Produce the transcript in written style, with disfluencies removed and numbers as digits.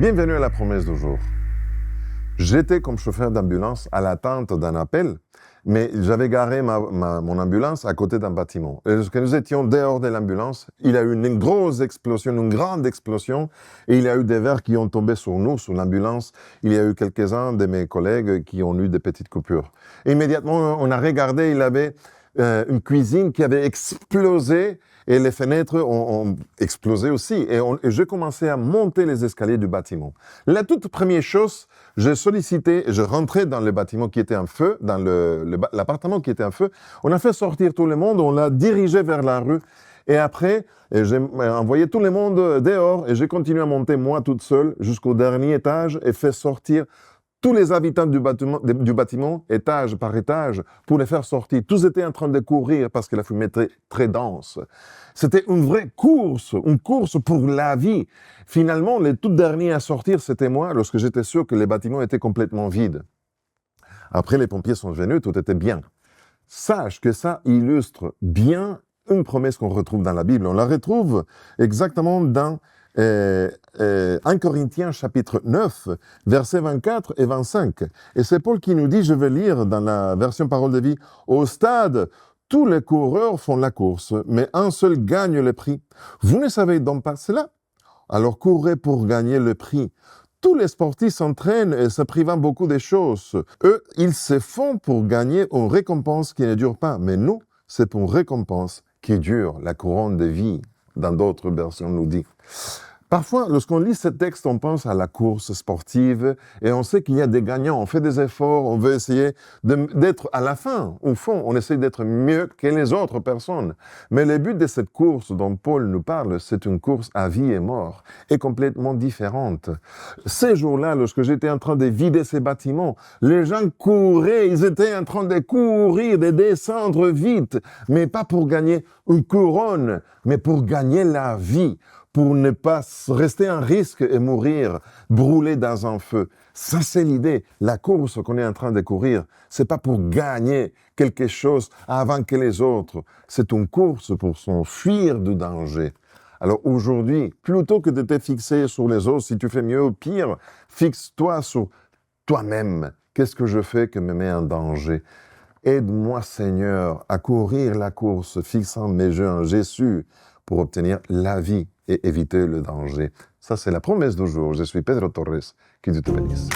Bienvenue à la promesse du jour. J'étais comme chauffeur d'ambulance à l'attente d'un appel, mais j'avais garé mon ambulance à côté d'un bâtiment. Et lorsque nous étions dehors de l'ambulance, il y a eu une grosse explosion, une grande explosion, et il y a eu des verres qui ont tombé sur nous, sur l'ambulance. Il y a eu quelques-uns de mes collègues qui ont eu des petites coupures. Et immédiatement, on a regardé, il y avait une cuisine qui avait explosé, et les fenêtres ont explosé aussi. Et j'ai commencé à monter les escaliers du bâtiment. La toute première chose, j'ai sollicité, je rentrais dans le bâtiment qui était en feu, dans l'appartement qui était en feu. On a fait sortir tout le monde, on l'a dirigé vers la rue. Et après, j'ai envoyé tout le monde dehors et j'ai continué à monter moi toute seule jusqu'au dernier étage et fait sortir tous les habitants du bâtiment, étage par étage, pour les faire sortir. Tous étaient en train de courir parce que la fumée était très dense. C'était une vraie course, une course pour la vie. Finalement, les tout derniers à sortir, c'était moi, lorsque j'étais sûr que les bâtiments étaient complètement vides. Après, les pompiers sont venus, tout était bien. Sache que ça illustre bien une promesse qu'on retrouve dans la Bible. On la retrouve exactement dans 1 Corinthiens chapitre 9, versets 24 et 25. Et c'est Paul qui nous dit, je vais lire dans la version Parole de vie, « Au stade, tous les coureurs font la course, mais un seul gagne le prix. Vous ne savez donc pas cela? Alors courez pour gagner le prix. Tous les sportifs s'entraînent et se privent beaucoup de choses. Eux, ils se font pour gagner une récompense qui ne dure pas. Mais nous, c'est pour une récompense qui dure, la couronne de vie. » Dans d'autres versions, nous dit. Parfois, lorsqu'on lit ce texte, on pense à la course sportive et on sait qu'il y a des gagnants. On fait des efforts, on veut essayer d'être à la fin. Au fond, on essaie d'être mieux que les autres personnes. Mais le but de cette course dont Paul nous parle, c'est une course à vie et mort et complètement différente. Ces jours-là, lorsque j'étais en train de vider ces bâtiments, les gens couraient, ils étaient en train de courir, de descendre vite, mais pas pour gagner une couronne, mais pour gagner la vie, pour ne pas rester en risque et mourir, brûlé dans un feu. Ça, c'est l'idée. La course qu'on est en train de courir, c'est pas pour gagner quelque chose avant que les autres. C'est une course pour s'enfuir du danger. Alors aujourd'hui, plutôt que de te fixer sur les autres, si tu fais mieux ou pire, fixe-toi sur toi-même. Qu'est-ce que je fais que me met en danger? Aide-moi, Seigneur, à courir la course, fixant mes yeux en Jésus pour obtenir la vie et éviter le danger. Ça, c'est la promesse du jour. Je suis Pedro Torres. Que Dieu te bénisse.